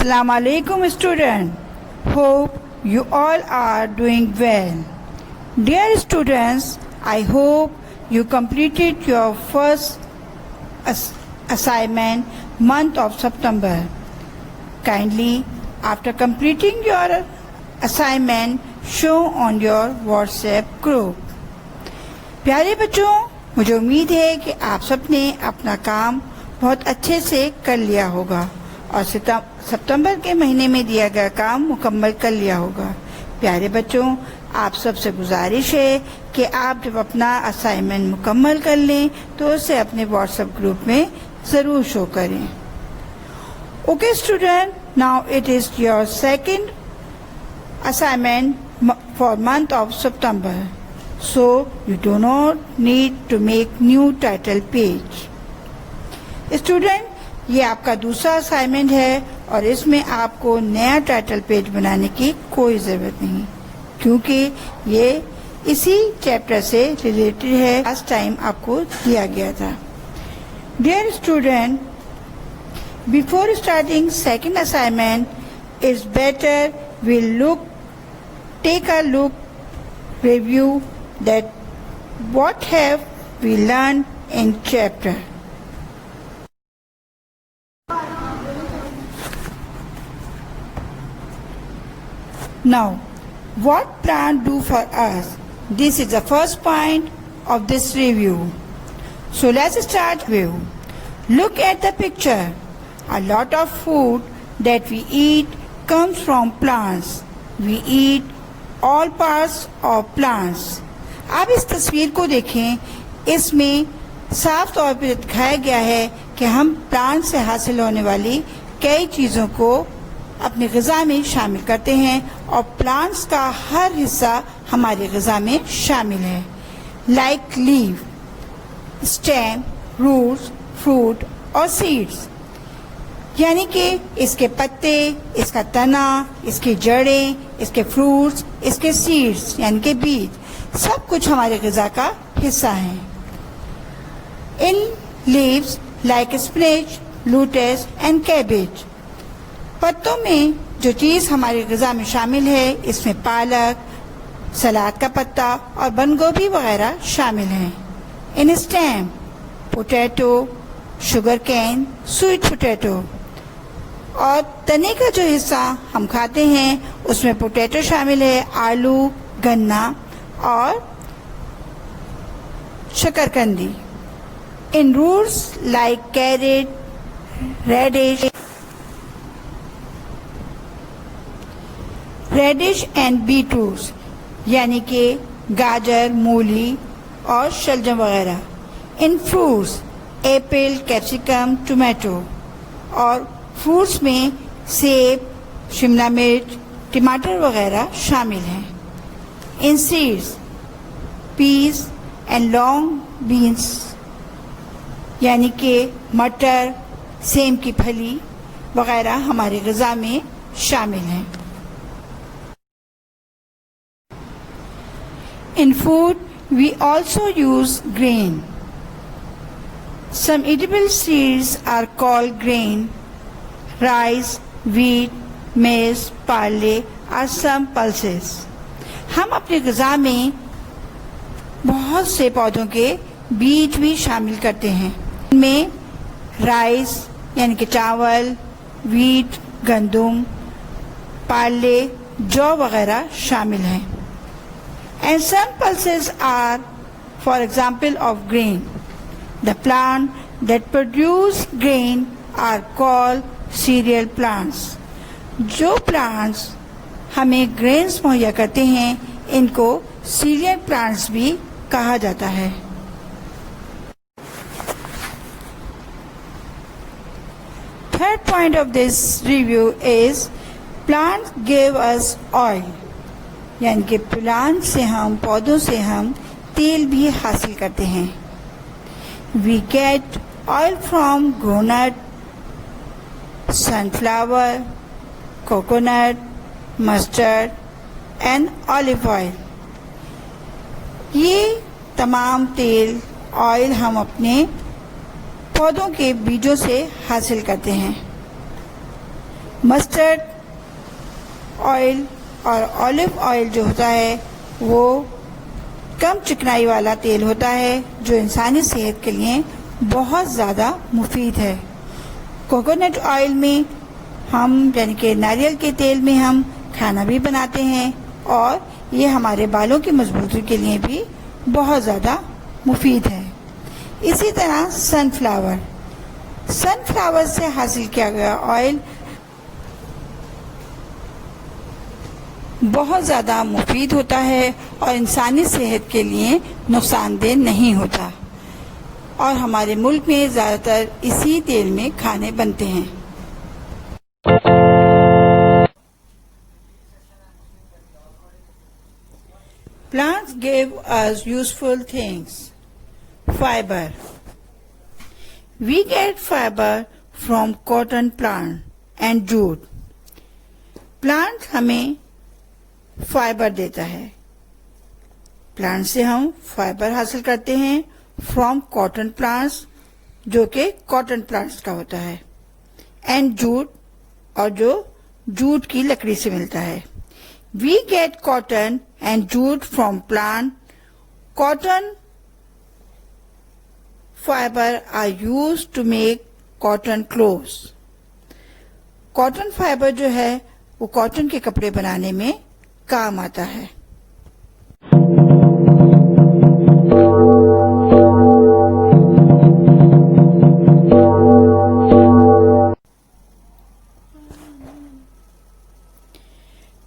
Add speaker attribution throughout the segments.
Speaker 1: Assalamu alaikum student. Hope you all are doing well. Dear students, I hope you completed your first assignment month of September. Kindly, after completing your assignment, show on your WhatsApp group. प्यारे बच्चों, मुझे उम्मीद है कि आप सबने अपना काम बहुत अच्छे से कर लिया होगा और सितंबर के महीने में दिया गया काम मुकम्मल कर लिया होगा। प्यारे बच्चों, आप सबसे गुजारिश है कि आप जब अपना असाइनमेंट मुकम्मल कर लें तो उसे अपने व्हाट्सएप ग्रुप में ज़रूर शो करें। Okay student, now it is your second assignment for month of September, so you do not need to make new title page. Student, ये आपका दूसरा असाइनमेंट है और इसमें आपको नया टाइटल पेज बनाने की कोई ज़रूरत नहीं, क्योंकि ये इसी चैप्टर से रिलेटेड है, लास्ट टाइम आपको दिया गया था। Dear student, before starting second assignment, it's better we take a look, review that what have we learned in chapter. Now, what plant do for us? This is the first point of this review. So let's start review. Look at the picture. A lot of food that we eat comes from plants. We eat all parts of plants. आप इस तस्वीर को देखें, इसमें साफ तौर पर दिखाया गया है कि हम प्लांट से हासिल होने वाली कई चीज़ों को अपनी ग़िज़ा में शामिल करते हैं और प्लांट्स का हर हिस्सा हमारी ग़िज़ा में शामिल है। Like leave, stem, roots, fruit और सीड्स, यानी कि इसके पत्ते, इसका तना, इसकी जड़ें, इसके फ्रूट्स, इसके सीड्स यानी कि बीज, सब कुछ हमारे ग़िज़ा का हिस्सा हैं। In leaves like spinach, lotus and cabbage, पत्तों में जो चीज़ हमारी ग़िज़ा में शामिल है, इसमें पालक, सलाद का पत्ता और बंद गोभी वगैरह शामिल हैं। In stem, potato, sugar cane, sweet potato, और तने का जो हिस्सा हम खाते हैं उसमें पोटैटो शामिल है, आलू, गन्ना और शकरकंदी। In roots like carrot, radish and beetroots, यानी कि गाजर, मूली और शलजम वगैरह। In fruits apple, capsicum, tomato, और फ्रूट्स में सेब, शिमला मिर्च, टमाटर वगैरह शामिल हैं। In seeds peas and long beans, यानी कि मटर, सेम की फली वगैरह हमारी ग़िज़ा में शामिल हैं। In food we also use grain. Some edible seeds are called grain. Rice, wheat, maize, barley are some pulses. हम अपनी ग़िज़ा में बहुत से पौधों के बीज भी शामिल करते हैं। इनमें राइस यानी कि चावल, वीट, गंदुम, पार्ले, जौ वगैरह शामिल हैं। And some pulses are, for example, of grain. The plant that produce grain are called cereal plants. जो plants हमें grains मुहैया करते हैं, इनको cereal plants भी कहा जाता है। Third point of this review is plants give us oil. यानी कि प्लांट से हम, पौधों से हम तेल भी हासिल करते हैं। We get oil from groundnut, sunflower, coconut, mustard and olive oil. ये तमाम तेल, ऑयल हम अपने पौधों के बीजों से हासिल करते हैं। मस्टर्ड ऑयल और ऑलिव ऑयल जो होता है वो कम चिकनाई वाला तेल होता है जो इंसानी सेहत के लिए बहुत ज़्यादा मुफीद है। कोकोनट ऑयल में हम यानी कि नारियल के तेल में हम खाना भी बनाते हैं और ये हमारे बालों की मजबूती के लिए भी बहुत ज़्यादा मुफीद है। इसी तरह सनफ्लावर से हासिल किया गया ऑयल बहुत ज़्यादा मुफीद होता है और इंसानी सेहत के लिए नुकसानदेह नहीं होता और हमारे मुल्क में ज़्यादातर इसी तेल में खाने बनते हैं। Plants give us useful things. Fiber. We get fiber from cotton plant and jute. Plant हमें फाइबर देता है। प्लांट से हम फाइबर हासिल करते हैं फ्रॉम कॉटन प्लांट्स जो कि कॉटन प्लांट्स का होता है एंड जूट और जो जूट की लकड़ी से मिलता है। We get cotton and jute from plant. Cotton fibre are used to make cotton clothes. Cotton fibre जो है वो कॉटन के कपड़े बनाने में काम आता है।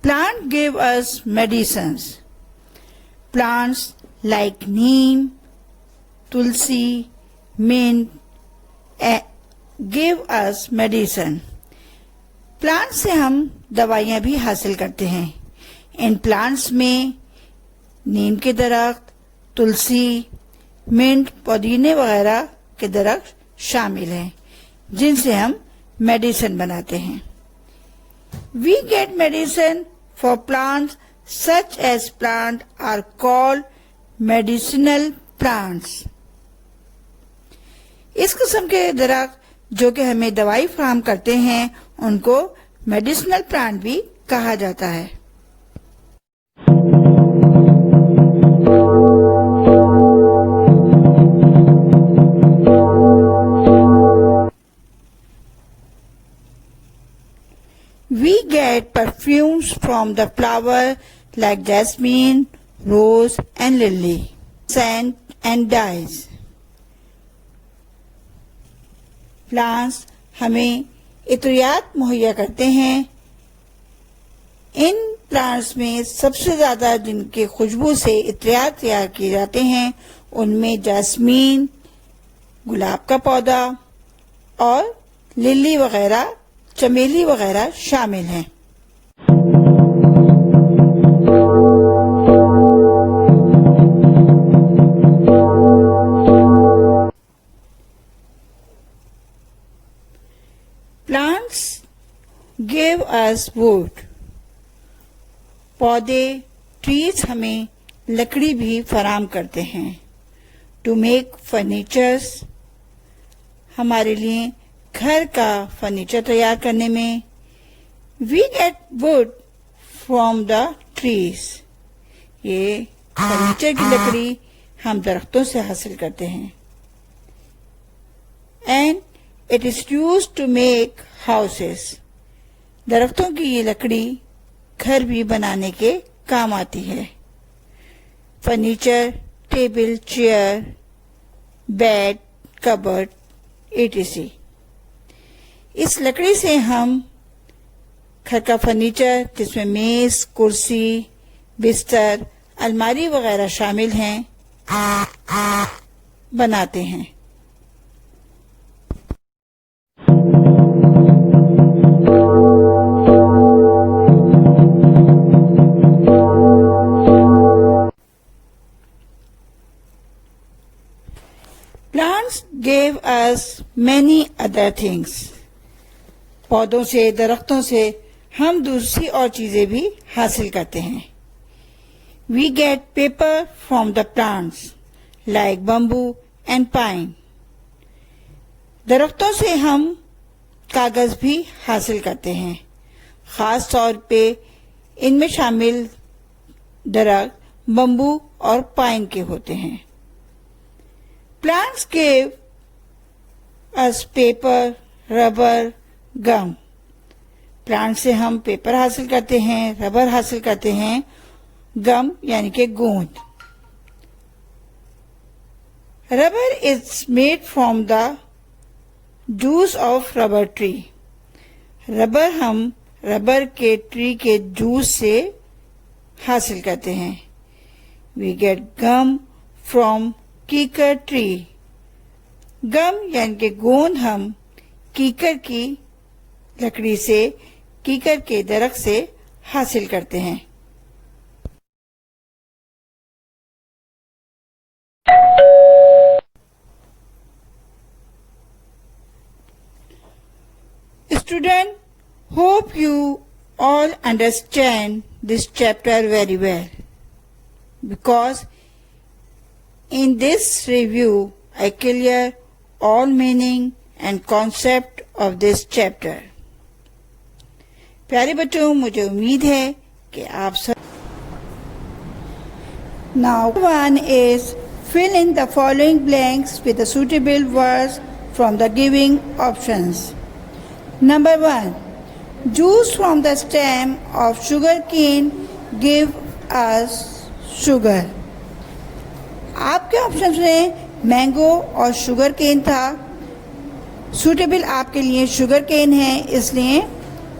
Speaker 1: Plants give us medicines. Plants like neem, tulsi, mint give us medicine. Plant से हम दवाइयाँ भी हासिल करते हैं। इन प्लांट्स में नीम के दरख्त, तुलसी, मिंट, पुदीने वगैरह के दरख्त शामिल हैं जिनसे हम मेडिसिन बनाते हैं। We get medicine for plants such as plants are called medicinal plants. इस किस्म के दरख्त जो कि हमें दवाई फराहम करते हैं उनको मेडिसिनल प्लांट भी कहा जाता है। We get perfumes from the flower like jasmine, rose and lily, scent and dyes. Plants हमें इत्रियात मुहैया करते हैं। इन प्लांट्स में सबसे ज़्यादा जिनके खुशबू से इत्रियात तैयार किए जाते हैं उनमें जास्मीन, गुलाब का पौधा और लिली वगैरह, चमेली वगैरह शामिल हैं। Plants give us wood. पौधे ट्रीज हमें लकड़ी भी फराम करते हैं। टू मेक फर्नीचर्स, हमारे लिए घर का फर्नीचर तैयार करने में। We get wood from the trees, ये फर्नीचर की लकड़ी हम दरख्तों से हासिल करते हैं। And it is used to make houses, दरख्तों की ये लकड़ी घर भी बनाने के काम आती है। Furniture, table, chair, bed, cupboard etc. इस लकड़ी से हम घर का फर्नीचर जिसमें मेज, कुर्सी, बिस्तर, अलमारी वगैरह शामिल हैं बनाते हैं। Plants gave us many other things. पौधों से, दरख्तों से हम दूसरी और चीजें भी हासिल करते हैं। We get paper from the plants like bamboo and pine. दरख्तों से हम कागज भी हासिल करते हैं ख़ास तौर पे इनमें शामिल दरख्त बम्बू और पाइन के होते हैं। Plants give us paper, rubber, gum. Plant से हम पेपर हासिल करते हैं, रबर हासिल करते हैं, गम यानी कि गोंद। Rubber is made from the juice of rubber tree. Rubber हम रबर के ट्री के जूस से हासिल करते हैं। वी गेट गम फ्रॉम कीकर ट्री। गम यानी कि गोंद हम कीकर की लकड़ी से, कीकर के दरख्त से हासिल करते हैं। Student, hope you all understand this chapter very well, because in this review I clear all meaning and concept of this chapter. प्यारे बच्चों, मुझे उम्मीद है कि आप सब। Now one is fill in the following blanks with the suitable words from the giving options. Number 1. Juice from the stem of sugarcane give us sugar. आपके option में मैंगो और शुगर केन था। सूटेबल आपके लिए sugar cane है, इसलिए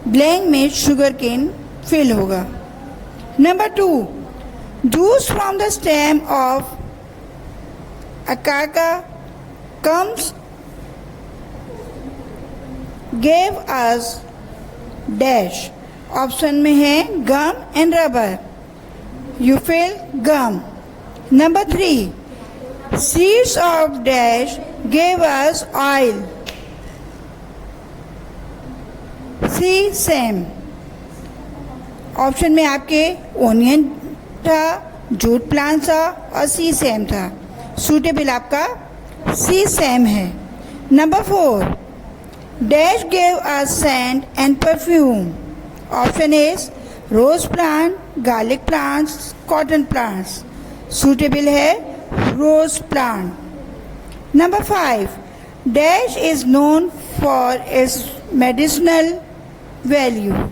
Speaker 1: blank में sugar cane fill होगा। Number 2. Juice from the stem of acacia comes gave us dash. Option में है gum and rubber. You fill gum. Number 3. Seeds of dash gave us oil. See same. Option में आपके onion था, jute plant था और सी same था। Suitable आपका सी same है। Number 4. Dash gave us sand and perfume. Option is rose plant, garlic plants, cotton plants. Suitable है rose plant. Number 5. Dash is known for its medicinal value.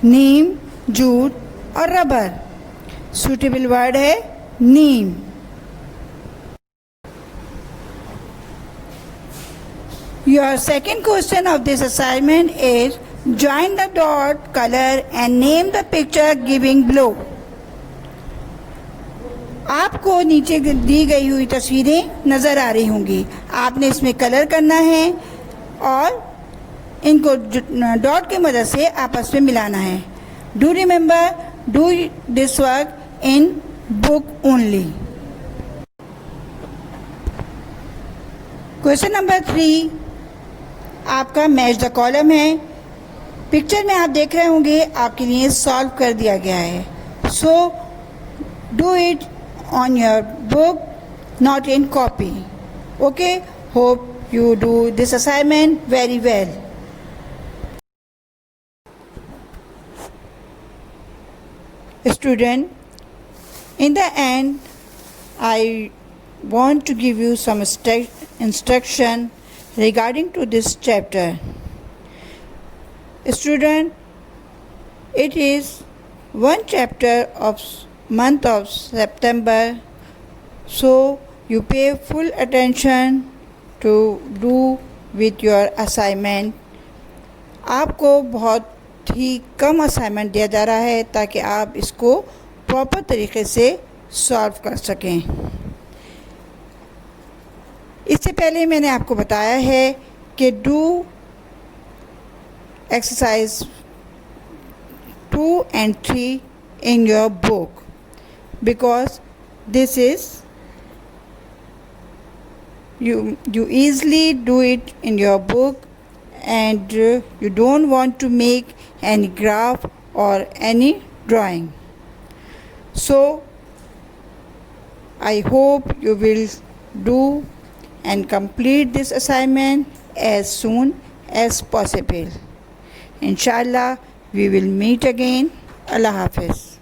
Speaker 1: Neem, jute और rubber. Suitable word है नीम। Your second question of this assignment is join the dot color and name the picture giving below. आपको नीचे दी गई हुई तस्वीरें नजर आ रही होंगी। आपने इसमें कलर करना है और इनको डॉट की मदद से आपस में मिलाना है। Do remember, do this work in book only. Question number 3 आपका मैच द कॉलम है। पिक्चर में आप देख रहे होंगे आपके लिए सॉल्व कर दिया गया है। So do it on your book, not in copy. Okay, hope you do this assignment very well. Student, in the end, I want to give you some instruction regarding to this chapter. Student, it is one chapter of month of September, so you pay full attention to do with your assignment. आपको बहुत ही कम assignment दिया जा रहा है ताकि आप इसको proper तरीके से सॉल्व कर सकें। इससे पहले मैंने आपको बताया है कि do exercise 2 and 3 in your book, because this is you easily do it in your book, and you don't want to make any graph or any drawing. So I hope you will do and complete this assignment as soon as possible. Inshallah, We will meet again. Allah Hafiz.